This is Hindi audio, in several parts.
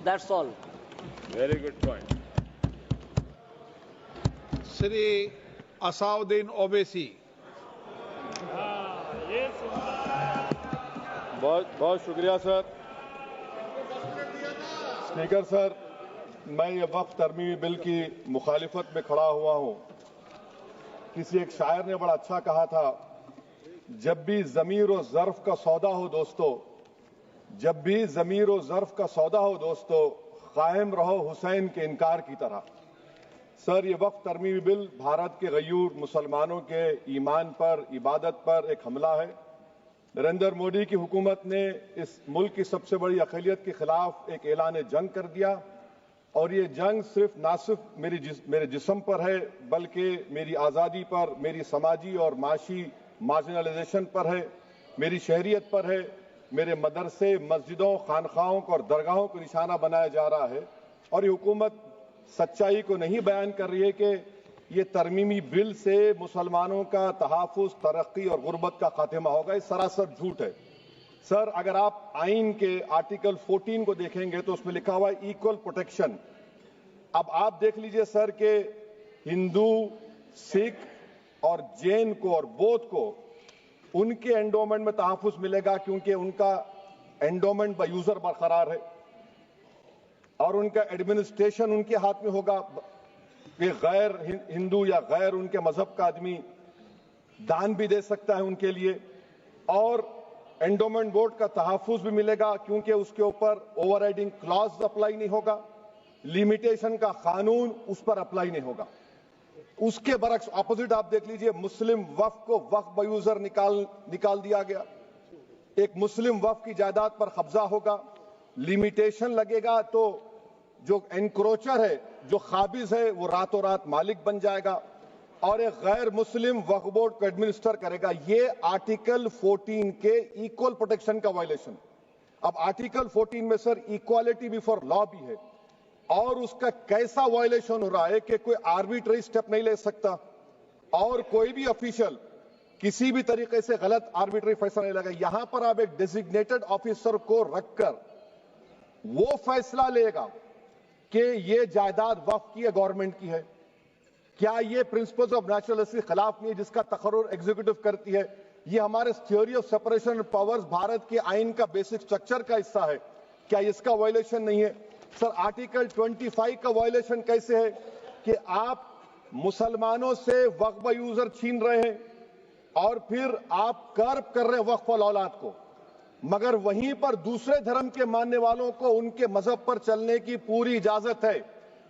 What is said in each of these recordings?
That's all. Very good point. Shri Asaduddin Owaisi. बहुत बहुत शुक्रिया सर। स्पीकर सर, मैं ये वक्फ तरमीमी बिल की मुखालिफत में खड़ा हुआ हूं। किसी एक शायर ने बड़ा अच्छा कहा था, जब भी ज़मीर और ज़र्फ का सौदा हो दोस्तों, जब भी ज़मीर और ज़र्फ का सौदा हो दोस्तों, कायम रहो हुसैन के इनकार की तरह। सर, ये वक्फ तरमीमी बिल भारत के गयूर मुसलमानों के ईमान पर, इबादत पर एक हमला है। नरेंद्र मोदी की हुकूमत ने इस मुल्क की सबसे बड़ी अक़लियत के खिलाफ एक ऐलान जंग कर दिया, और ये जंग ना सिर्फ मेरे जिस्म पर है, बल्कि मेरी आज़ादी पर, मेरी समाजी और माशी मार्जिनलाइजेशन पर है, मेरी शहरियत पर है, मेरे मदरसे, मस्जिदों, खानखाहों और दरगाहों को निशाना बनाया जा रहा है। और ये हुकूमत सच्चाई को नहीं बयान कर रही है कि ये तरमीमी बिल से मुसलमानों का तहफ़्फ़ुज़, तरक्की और गुर्बत का खात्मा होगा। ये सरासर झूठ है। सर, अगर आप आइन के आर्टिकल 14 को देखेंगे तो उसमें लिखा हुआ है इक्वल प्रोटेक्शन। अब आप देख लीजिए सर कि हिंदू, सिख और जैन को और बौद्ध को उनके एंडोमेंट में तहफ़्फ़ुज़ मिलेगा, क्योंकि उनका एंडोमेंट बाय यूजर बरकरार है और उनका एडमिनिस्ट्रेशन उनके हाथ में होगा कि गैर हिंदू या गैर उनके मजहब का आदमी दान भी दे सकता है उनके लिए, और एंडोमेंट बोर्ड का तहफ़्फ़ुज़ भी मिलेगा, क्योंकि उसके ऊपर ओवरराइडिंग क्लॉज अप्लाई नहीं होगा, लिमिटेशन का कानून उस पर अप्लाई नहीं होगा। उसके बरक्स ऑपोजिट आप देख लीजिए, मुस्लिम वक्फ को वक्फ बाय यूजर निकाल दिया गया। एक मुस्लिम वक्फ की जायदाद पर कब्जा होगा, लिमिटेशन लगेगा तो जो एनक्रोचर है, जो खाबिज है, वो रातों रात मालिक बन जाएगा और एक गैर मुस्लिम वक्फ बोर्ड को एडमिनिस्टर करेगा। ये आर्टिकल 14 के इक्वल प्रोटेक्शन का वायलेशन। अब आर्टिकल 14 में सर इक्वालिटी बिफोर लॉ भी है, और उसका कैसा वायलेशन हो रहा है कि कोई आर्बिट्ररी स्टेप नहीं ले सकता और कोई भी ऑफिशियल किसी भी तरीके से गलत आर्बिट्ररी फैसला नहीं लगा। यहां पर आप एक डेजिग्नेटेड ऑफिसर को रखकर वो फैसला लेगा कि ये जायदाद वक्फ की है, गवर्नमेंट की है। क्या ये प्रिंसिपल्स ऑफ नेचुरलिटी के खिलाफ नहीं है जिसका तकर्रुर एग्जीक्यूटिव करती है? ये हमारे theory of separation of powers, Bharat के आइन का बेसिक स्ट्रक्चर का हिस्सा है। क्या इसका वायलेशन नहीं है? सर, आर्टिकल 25 का वायलेशन कैसे है कि आप मुसलमानों से वक्फ बाय यूजर छीन रहे हैं और फिर आप कर्ब कर रहे हैं वक्फ वाल औलाद को, मगर वहीं पर दूसरे धर्म के मानने वालों को उनके मजहब पर चलने की पूरी इजाजत है।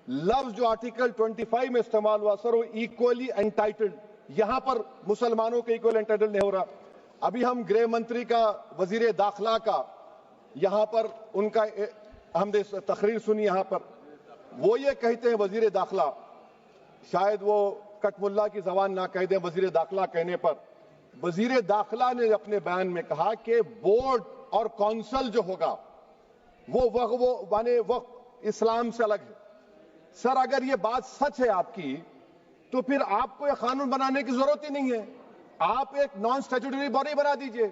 लफ्ज जो आर्टिकल 25 में इस्तेमाल हुआ सर, वो इक्वली एंटाइटल्ड, यहां पर मुसलमानों के इक्वल एंटाइटल्ड नहीं हो रहा। अभी हम गृह मंत्री का, वजीर दाखिला का यहां पर उनका हमने तकरीर सुनी, यहां पर वो ये कहते हैं, वजीर दाखिला, शायद वो कटमुल्ला की जबान ना कह दें, वजीर दाखिला कहने पर वजीर दाखिला ने अपने बयान में कहा कि बोर्ड और काउंसिल जो होगा वो माने वक्फ इस्लाम से अलग है। सर, अगर ये बात सच है आपकी, तो फिर आपको यह कानून बनाने की जरूरत ही नहीं है। आप एक नॉन स्टैट्यूटरी बॉडी बना दीजिए।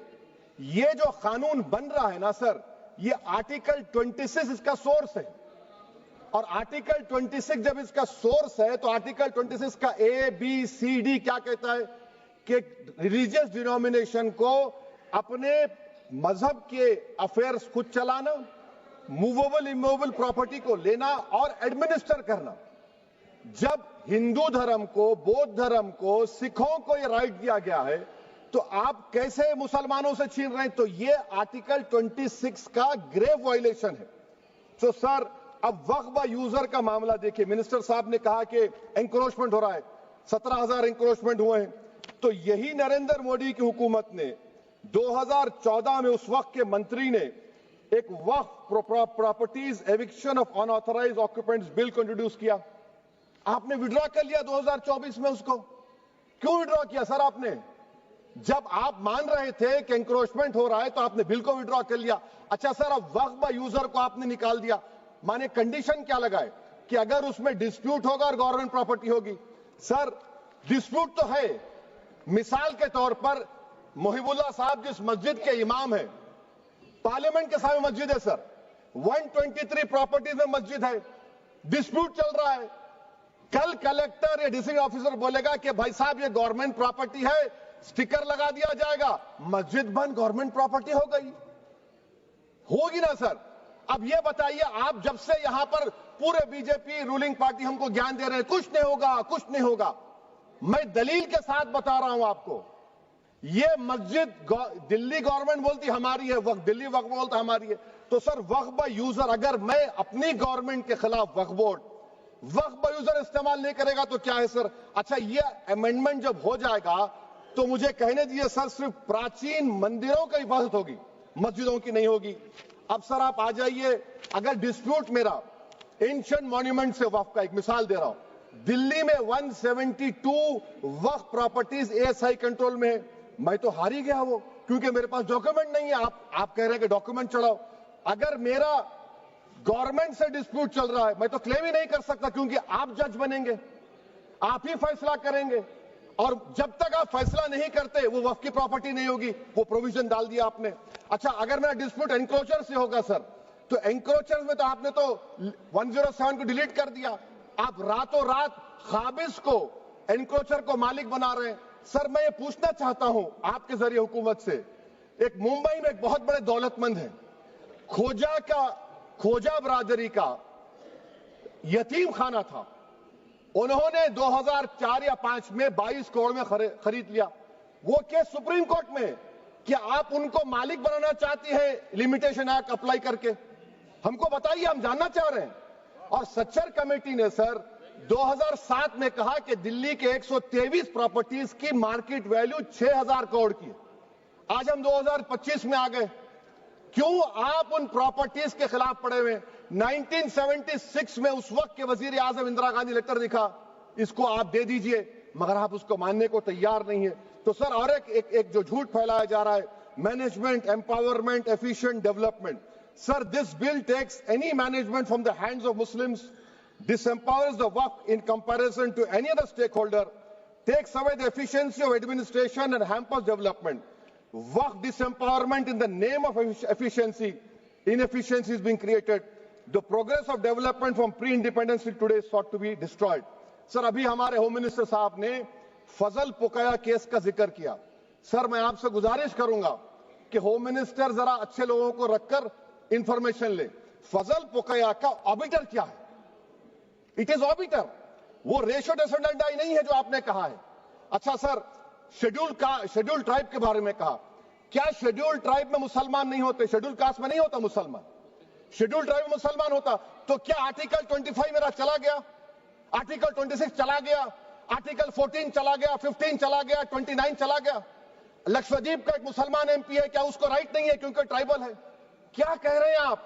ये जो कानून बन रहा है ना सर, ये आर्टिकल 26 इसका सोर्स है, और आर्टिकल 26 जब इसका सोर्स है तो आर्टिकल 26 का ABCD क्या कहता है कि रिलीजियस डिनोमिनेशन को अपने मजहब के अफेयर्स खुद चलाना, मूवेबल इमूवेबल प्रॉपर्टी को लेना और एडमिनिस्टर करना। जब हिंदू धर्म को, बौद्ध धर्म को, सिखों को यह राइट दिया गया है, तो आप कैसे मुसलमानों से छीन रहे हैं? तो ये आर्टिकल 26 का ग्रेव वायलेशन है। तो सर, अब वक्फ बाय यूजर का मामला देखिए, मिनिस्टर साहब ने कहा कि एंक्रोचमेंट हो रहा है, 17,000 एंक्रोचमेंट हुए हैं। तो यही नरेंद्र मोदी की हुकूमत ने 2014 में उस वक्त के मंत्री ने एक Waqf properties eviction of unauthorised occupants bill को इंट्रोड्यूस किया। आपने विड्रॉ कर लिया 2024 में उसको। क्यों विड्रॉ किया सर आपने? जब आप मान रहे थे कि एंक्रोचमेंट हो रहा है तो आपने बिल को विड्रॉ कर लिया। अच्छा सर, अब वक्फ बाय यूजर को आपने निकाल दिया, माने कंडीशन क्या लगाए कि अगर उसमें डिस्प्यूट होगा और गवर्नमेंट प्रॉपर्टी होगी। सर, डिस्प्यूट तो है। मिसाल के तौर पर मोहिबुल्लाह साहब जिस मस्जिद के इमाम हैं, पार्लियामेंट के सामने मस्जिद है सर, 123 प्रॉपर्टीज में मस्जिद है, डिस्प्यूट चल रहा है। कल कलेक्टर या डिस्ट्रिक्ट ऑफिसर बोलेगा कि भाई साहब ये गवर्नमेंट प्रॉपर्टी है, स्टिकर लगा दिया जाएगा, मस्जिद बंद, गवर्नमेंट प्रॉपर्टी हो गई, होगी ना सर? अब ये बताइए, आप जब से यहां पर पूरे बीजेपी रूलिंग पार्टी हमको ज्ञान दे रहे हैं कुछ नहीं होगा, कुछ नहीं होगा, मैं दलील के साथ बता रहा हूं आपको। ये मस्जिद दिल्ली गवर्नमेंट बोलती हमारी है, वक्फ दिल्ली वक्फ बोलता हमारी है, तो सर वक्फ बाय यूजर, अगर मैं अपनी गवर्नमेंट के खिलाफ वक्फ बोर्ड वक्फ बाय यूजर इस्तेमाल नहीं करेगा तो क्या है सर? अच्छा, ये अमेंडमेंट जब हो जाएगा तो मुझे कहने दीजिए सर, सिर्फ प्राचीन मंदिरों की हिफाजत होगी, मस्जिदों की नहीं होगी। अब सर आप आ जाइए, अगर डिस्प्यूट मेरा एंशिएंट मॉन्यूमेंट से वक्फ का, एक मिसाल दे रहा हूं, दिल्ली में 172 वक्फ प्रॉपर्टीज एएसआई कंट्रोल में है, मैं तो हार ही गया वो, क्योंकि मेरे पास डॉक्यूमेंट नहीं है। आप कह रहे हैं कि डॉक्यूमेंट चढ़ाओ, अगर मेरा गवर्नमेंट से डिस्प्यूट चल रहा है मैं तो क्लेम ही नहीं कर सकता, क्योंकि आप जज बनेंगे, आप ही फैसला करेंगे, और जब तक आप फैसला नहीं करते वो वक्फ की प्रॉपर्टी नहीं होगी। वो प्रोविजन डाल दिया आपने। अच्छा, अगर मेरा डिस्प्यूट एंक्रोचर से होगा सर, तो एंक्रोचर में तो आपने तो 107 को डिलीट कर दिया, आप रातों रात खाबिज को, एंक्रोचर को मालिक बना रहे हैं। सर मैं ये पूछना चाहता हूं आपके जरिए हुकूमत से, एक मुंबई में एक बहुत बड़े दौलतमंद है, खोजा बरादरी का यतीम खाना था, उन्होंने 2004 या 5 में 22 करोड़ में खरीद लिया। वो केस सुप्रीम कोर्ट में कि आप उनको मालिक बनाना चाहती है लिमिटेशन एक्ट अप्लाई करके, हमको बताइए, हम जानना चाह रहे हैं। और सच्चर कमेटी ने सर 2007 में कहा कि दिल्ली के 123 प्रॉपर्टीज की मार्केट वैल्यू 6000 करोड़ की। आज हम 2025 में आ गए, क्यों आप उन प्रॉपर्टीज के खिलाफ पड़े हुए? 1976 में उस वक्त के वजीर आजम इंदिरा गांधी लेटर लिखा, इसको आप दे दीजिए, मगर आप उसको मानने को तैयार नहीं है। तो सर और एक जो झूठ फैलाया जा रहा है, management empowerment efficient development, sir this bill takes any management from the hands of Muslims, disempowers the waqf in comparison to any other stakeholder, takes away the efficiency of administration and hampers development. Waqf disempowerment in the name of efficiency, inefficiency is being created. The progress of development from pre-independence till today is sought to be destroyed. Sir अभी हमारे होम मिनिस्टर साहब ने फजल पुकाया केस का जिक्र किया। सर मैं आपसे गुजारिश करूंगा कि होम मिनिस्टर जरा अच्छे लोगों को रखकर इंफॉर्मेशन ले। फजल पुकाया का ऑबिटर क्या है? इट इज ऑबिटर, वो रेशियो डिसेंडेंटाई नहीं है जो आपने कहा है। अच्छा सर, शेड्यूल ट्राइब के बारे में कहा, क्या शेड्यूल ट्राइब में मुसलमान नहीं होते? शेड्यूल कास्ट में नहीं होता मुसलमान, शेड्यूल ट्राइब में मुसलमान होता। तो क्या आर्टिकल 25 मेरा चला गया, आर्टिकल 26 चला गया, आर्टिकल 14 चला गया, 15 चला गया, 29 चला गया? लक्षद्वीप का एक मुसलमान एमपी है, क्या उसको राइट नहीं है क्योंकि ट्राइबल है? क्या कह रहे हैं आप?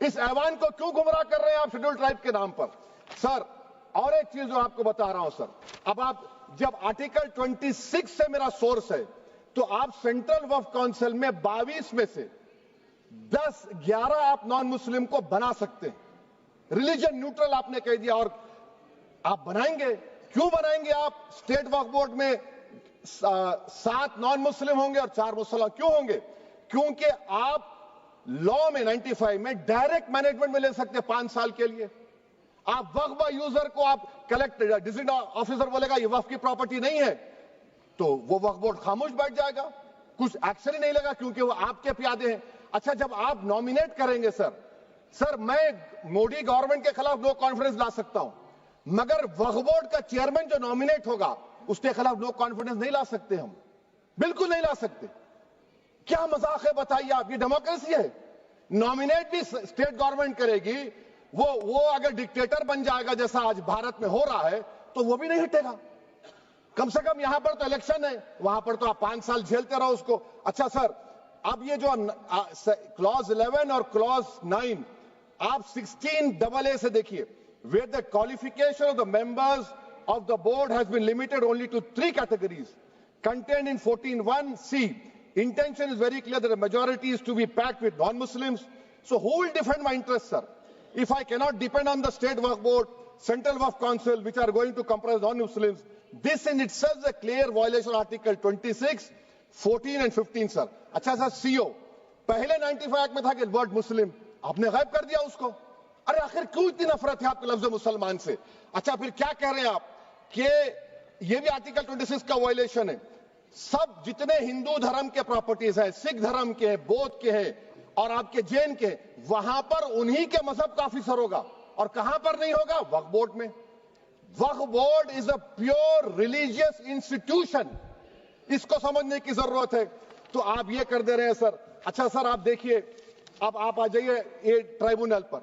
इस ऐवान को क्यों गुमराह कर रहे हैं आप शेड्यूल ट्राइब के नाम पर? सर और एक चीज जो आपको बता रहा हूं सर, अब आप जब आर्टिकल 26 से मेरा सोर्स है, तो आप सेंट्रल वक्फ काउंसिल में 22 में से 11 आप नॉन मुस्लिम को बना सकते हैं। रिलीजन न्यूट्रल आपने कह दिया, और आप बनाएंगे, क्यों बनाएंगे आप? स्टेट वक्फ बोर्ड में 7 नॉन मुस्लिम होंगे और 4 मुसलमान। क्यों होंगे? क्योंकि आप लॉ में 95 में डायरेक्ट मैनेजमेंट में ले सकते हैं 5 साल के लिए। आप वक्फ बाय यूजर को आप कलेक्टर डिस्ट्रिक्ट ऑफिसर बोलेगा ये वक्फ की प्रॉपर्टी नहीं है, तो वो वक्फ बोर्ड खामोश बैठ जाएगा, कुछ एक्शन ही नहीं लगा, क्योंकि वो आपके प्यादे हैं। अच्छा, जब आप नॉमिनेट करेंगे सर मैं मोदी गवर्नमेंट के खिलाफ नो कॉन्फिडेंस ला सकता हूं, मगर वक्फ बोर्ड का चेयरमैन जो नॉमिनेट होगा उसके खिलाफ नो कॉन्फिडेंस नहीं ला सकते, हम बिल्कुल नहीं ला सकते। क्या मजाक है बताइए आप? ये डेमोक्रेसी है। नॉमिनेट भी स्टेट गवर्नमेंट करेगी, वो अगर डिक्टेटर बन जाएगा जैसा आज भारत में हो रहा है तो वो भी नहीं हटेगा। कम से कम यहां पर तो इलेक्शन है, वहां पर तो आप 5 साल झेलते रहो उसको। अच्छा सर, अब ये जो क्लॉज 11 और क्लॉज 9 आप 16AA से देखिए, where the qualification of the members of the board has been limited only to 3 categories contained in 14(1)(c). Intention is very clear that the majority is to be packed with non-Muslims. So who will defend my interests, sir? If I cannot depend on the state waqf board, central waqf council, which are going to comprise non-Muslims, this in itself is a clear violation of Article 26, 14 and 15, sir. अच्छा सर, CO पहले 95 एक्ट में था कि वर्ड मुस्लिम, आपने गायब कर दिया उसको। अरे आखिर क्यों इतनी नफरत है आपके लफ्ज मुसलमान से? अच्छा फिर क्या कह रहे हैं आप कि ये भी आर्टिकल 26 का वायलेशन है। सब जितने हिंदू धर्म के प्रॉपर्टीज हैं, सिख धर्म के हैं, बौद्ध के हैं और आपके जैन के, वहां पर उन्हीं के मजहब का ऑफिसर होगा। और कहां पर नहीं होगा? वक्फ बोर्ड में। Waqf board is a pure religious institution, इसको समझने की जरूरत है। तो आप ये कर दे रहे हैं सर। अच्छा सर आप देखिए, अब आप आ जाइए ये ट्राइब्यूनल पर।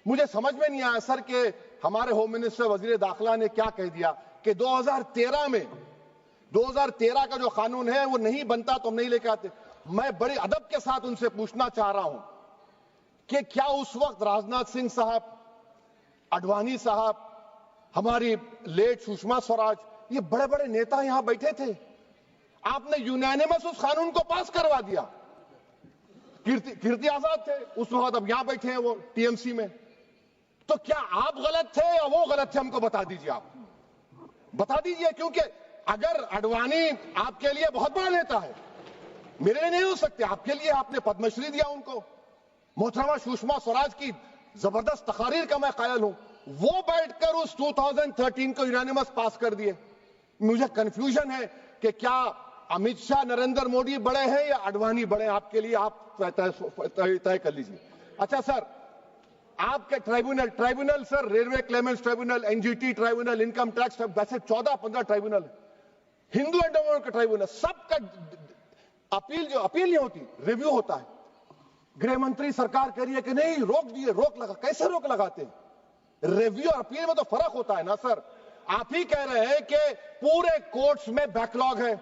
मुझे समझ में नहीं आया सर कि हमारे होम मिनिस्टर वजीर दाखिला ने क्या कह दिया कि 2013 का जो कानून है वो नहीं बनता तो हम नहीं लेके आते। मैं बड़े अदब के साथ उनसे पूछना चाह रहा हूं कि क्या उस वक्त राजनाथ सिंह साहब, आडवाणी साहब, हमारी लेट सुषमा स्वराज, ये बड़े बड़े नेता यहां बैठे थे? आपने यूनानिमस उस कानून को पास करवा दिया। कीर्ति आजाद थे उस वक्त, अब यहां बैठे हैं वो टीएमसी में। तो क्या आप गलत थे या वो गलत थे? हमको बता दीजिए, आप बता दीजिए। क्योंकि अगर आडवाणी आपके लिए बहुत बड़ा नेता है, मेरे लिए नहीं हो सकते, आपके लिए आपने पद्मश्री दिया उनको। मोहतरमा सुषमा स्वराज की जबरदस्त तकारीर का मैं कायल हूं, वो बैठकर उस 2013 को यूनानिमस पास कर दिए। मुझे कंफ्यूजन है कि क्या अमित शाह, नरेंद्र मोदी बड़े हैं या आडवाणी बड़े हैं? आपके लिए आप तय कर लीजिए। अच्छा सर, आपके tribunal sir, railway Clements tribunal, NGT tribunal, income tax, वैसे 14-15 ट्राइब्यूनल है, हिंदू एंडोमेंट का ट्राइब्यूनल, सबका अपील नहीं होती, रिव्यू होता है। गृह मंत्री सरकार कह रही है कि नहीं रोक दिए, रोक लगा। कैसे रोक लगाते हैं? रिव्यू और अपील में तो फर्क होता है ना सर। आप ही कह रहे हैं कि पूरे कोर्ट्स में बैकलॉग है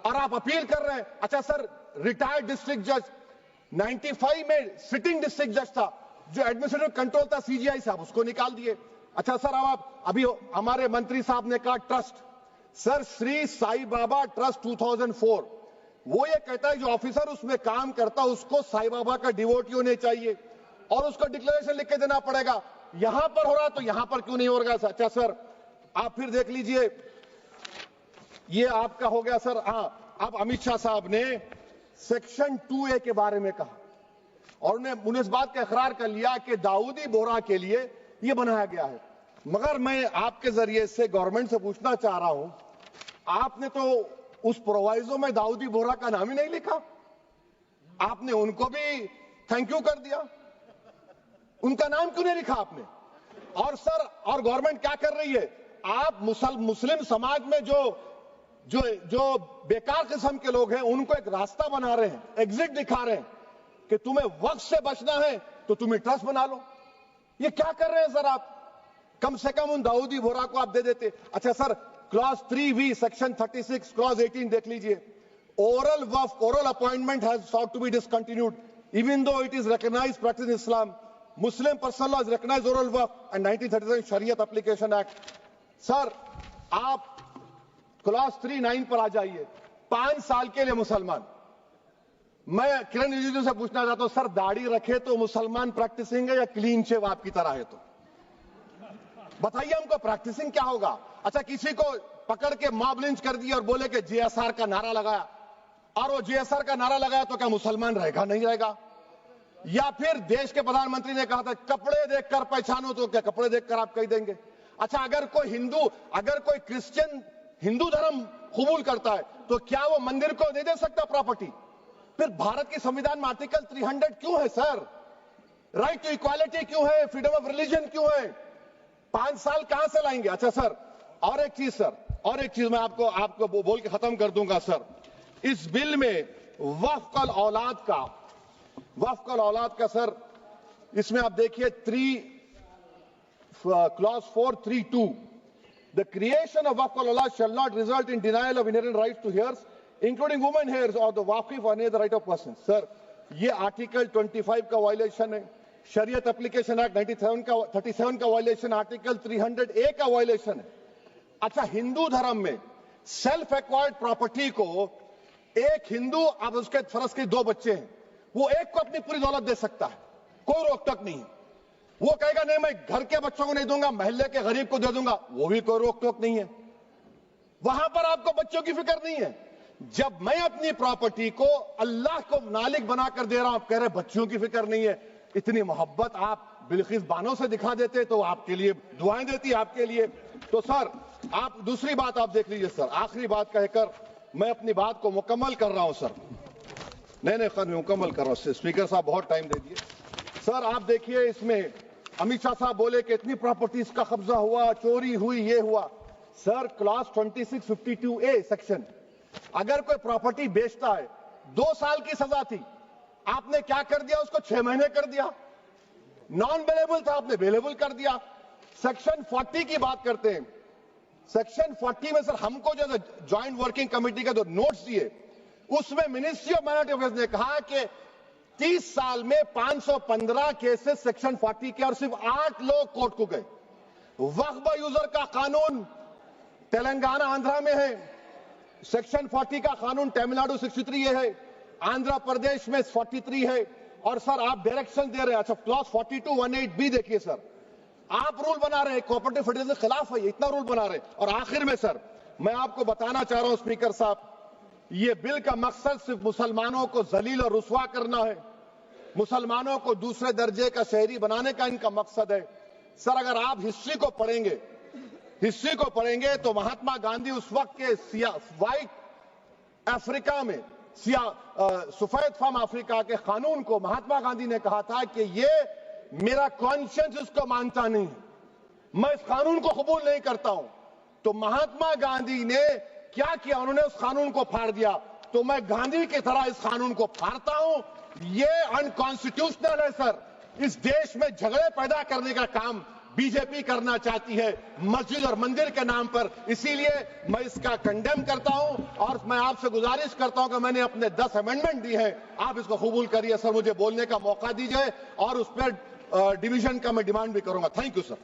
और आप अपील कर रहे हैं। अच्छा सर, रिटायर्ड डिस्ट्रिक्ट जज 95 में सिटिंग डिस्ट्रिक्ट जज था, जो एडमिनिस्ट्रेटिव कंट्रोल था सीजीआई साहब, उसको निकाल दिए। अच्छा सर, अब आप अभी हमारे मंत्री साहब ने कहा trust, sir Shri Sai Baba trust 2004, वो ये कहता है जो ऑफिसर उसमें काम करता उसको साई बाबा का डिवोटी होने चाहिए और उसको डिक्लेरेशन लिख के देना पड़ेगा। यहां पर हो रहा तो यहां पर क्यों नहीं हो रहा? अच्छा सर, आप फिर देख लीजिए, ये आपका हो गया सर। हां, अब अमित शाह साहब ने सेक्शन 2A के बारे में कहा और उन्होंने इस बात का इकरार कर लिया कि दाऊदी बोहरा के लिए यह बनाया गया है। मगर मैं आपके जरिए से गवर्नमेंट से पूछना चाह रहा हूं, आपने तो उस प्रोवाइजो में दाऊदी बोहरा का नाम ही नहीं लिखा। आपने उनको भी थैंक यू कर दिया, उनका नाम क्यों नहीं लिखा आपने? और सर, और गवर्नमेंट क्या कर रही है? आप मुस्लिम समाज में जो बेकार किस्म के लोग हैं उनको एक रास्ता बना रहे हैं, एग्जिट दिखा रहे हैं कि तुम्हें वक्त से बचना है तो तुम्हें ट्रस्ट बना लो। ये क्या कर रहे हैं सर आप? कम से कम उन दाऊदी बोहरा को आप दे देते। अच्छा sir, clause 3V section 36 clause 18 देख लीजिए। Oral appointment has sought to be discontinued even though it is recognized practice in Islam. Muslim personal law is recognized oral waqf and 1937 Shariat Application Act. Sir आप क्लॉज 3(9) पर आ जाइए। 5 साल के लिए मुसलमान। मैं किरण रिजिजू से पूछना चाहता हूं, सर दाढ़ी रखे तो मुसलमान प्रैक्टिसिंग है या क्लीन शेव आपकी तरह है? तो बताइए हमको, प्रैक्टिसिंग क्या होगा? अच्छा, किसी को पकड़ के मॉब लिंच कर दिया और बोले कि JSR का नारा लगाया, और वो JSR का नारा लगाया तो क्या मुसलमान रहेगा? नहीं रहेगा। या फिर देश के प्रधानमंत्री ने कहा था कपड़े देखकर पहचानो, तो क्या कपड़े देखकर आप कह देंगे? अच्छा, अगर कोई क्रिश्चियन हिंदू धर्म कबूल करता है तो क्या वो मंदिर को नहीं दे सकता प्रॉपर्टी? फिर भारत के संविधान में आर्टिकल 300 क्यों है सर? राइट टू इक्वालिटी क्यों है? फ्रीडम ऑफ रिलीजन क्यों है? 5 साल कहां से लाएंगे? अच्छा सर, और एक चीज सर, और एक चीज मैं आपको बोल के खत्म कर दूंगा सर। इस बिल में वक्फ औलाद का सर, इसमें आप देखिए clause 4(3)(2), the creation of waqf al-awlad shall not result in denial of inherent rights to heirs, including women heirs or the waqif or any other right of person. Sir, ये आर्टिकल 25 का वायलेशन है, शरीयत एप्लीकेशन एक्ट 37 का वायलेशन, आर्टिकल 300A का वायलेशन है। अच्छा, हिंदू धर्म में सेल्फ एक्वायर्ड प्रॉपर्टी को एक हिंदू, अब उसके फर्ज के 2 बच्चे हैं, वो एक को अपनी पूरी दौलत दे सकता है, कोई रोक टोक नहीं। वो कहेगा नहीं मैं घर के बच्चों को नहीं दूंगा, मोहल्ले के गरीब को दे दूंगा, वो भी कोई रोक टोक नहीं है। वहां पर आपको बच्चों की फिक्र नहीं है। जब मैं अपनी प्रॉपर्टी को अल्लाह को मालिक बनाकर दे रहा हूं, आप कह रहे बच्चियों की फिक्र नहीं है। इतनी मोहब्बत आप बिल्किस बानो से दिखा देते तो आपके लिए दुआएं देती आपके लिए। तो सर आप दूसरी बात आप देख लीजिए सर, आखिरी बात कहकर मैं अपनी बात को मुकम्मल कर रहा हूं सर। नहीं मुकम्मल कर रहा हूं। स्पीकर साहब बहुत टाइम दे दिए। सर आप देखिए, इसमें अमित शाह साहब बोले कि इतनी प्रॉपर्टीज का कब्जा हुआ, चोरी हुई, ये हुआ। सर क्लास 2652A सेक्शन, अगर कोई प्रॉपर्टी बेचता है 2 साल की सजा थी, आपने क्या कर दिया, उसको 6 महीने कर दिया। नॉन बेलेबल था, आपने बेलेबल कर दिया। सेक्शन 40 की बात करते हैं। सेक्शन 40 में सर हमको जो ज्वाइंट वर्किंग कमेटी का जो नोट्स दिए, उसमें मिनिस्ट्री ऑफ माइनॉरिटी अफेयर्स ने कहा कि 30 साल में 515 केसेस सेक्शन 40 के और सिर्फ 8 लोग कोर्ट को गए। वक्फ यूजर का कानून तेलंगाना आंध्रा में है, सेक्शन 40 का कानून तमिलनाडु 63 है, आंध्र प्रदेश में 43 है। और सर आप डायरेक्शन दे रहे हैं। अच्छा क्लॉज 4218B देखिए सर, आप रूल बना रहे हैं, कोऑपरेटिव फेडरलिज्म के खिलाफ है, इतना रूल बना रहे हैं। और आखिर में सर मैं आपको बताना चाह रहा हूं स्पीकर साहब, ये बिल का मकसद सिर्फ मुसलमानों को जलील और रुस्वा करना है, मुसलमानों को दूसरे दर्जे का शहरी बनाने का इनका मकसद है। सर अगर आप हिस्ट्री को पढ़ेंगे तो महात्मा गांधी उस वक्त के व्हाइट अफ्रीका में सफेद फार्म अफ्रीका के कानून को महात्मा गांधी ने कहा था कि ये मेरा कॉन्शियंस इसको मानता नहीं, मैं इस कानून को कबूल नहीं करता हूं। तो महात्मा गांधी ने क्या किया, उन्होंने उस कानून को फाड़ दिया। तो मैं गांधी की तरह इस कानून को फाड़ता हूं। ये अनकॉन्स्टिट्यूशनल है सर। इस देश में झगड़े पैदा करने का काम बीजेपी करना चाहती है मस्जिद और मंदिर के नाम पर, इसीलिए मैं इसका कंडेम करता हूं। और मैं आपसे गुजारिश करता हूं कि मैंने अपने 10 अमेंडमेंट दी हैं, आप इसको कबूल करिए सर, मुझे बोलने का मौका दीजिए और उस पर डिवीजन का मैं डिमांड भी करूंगा। Thank you sir.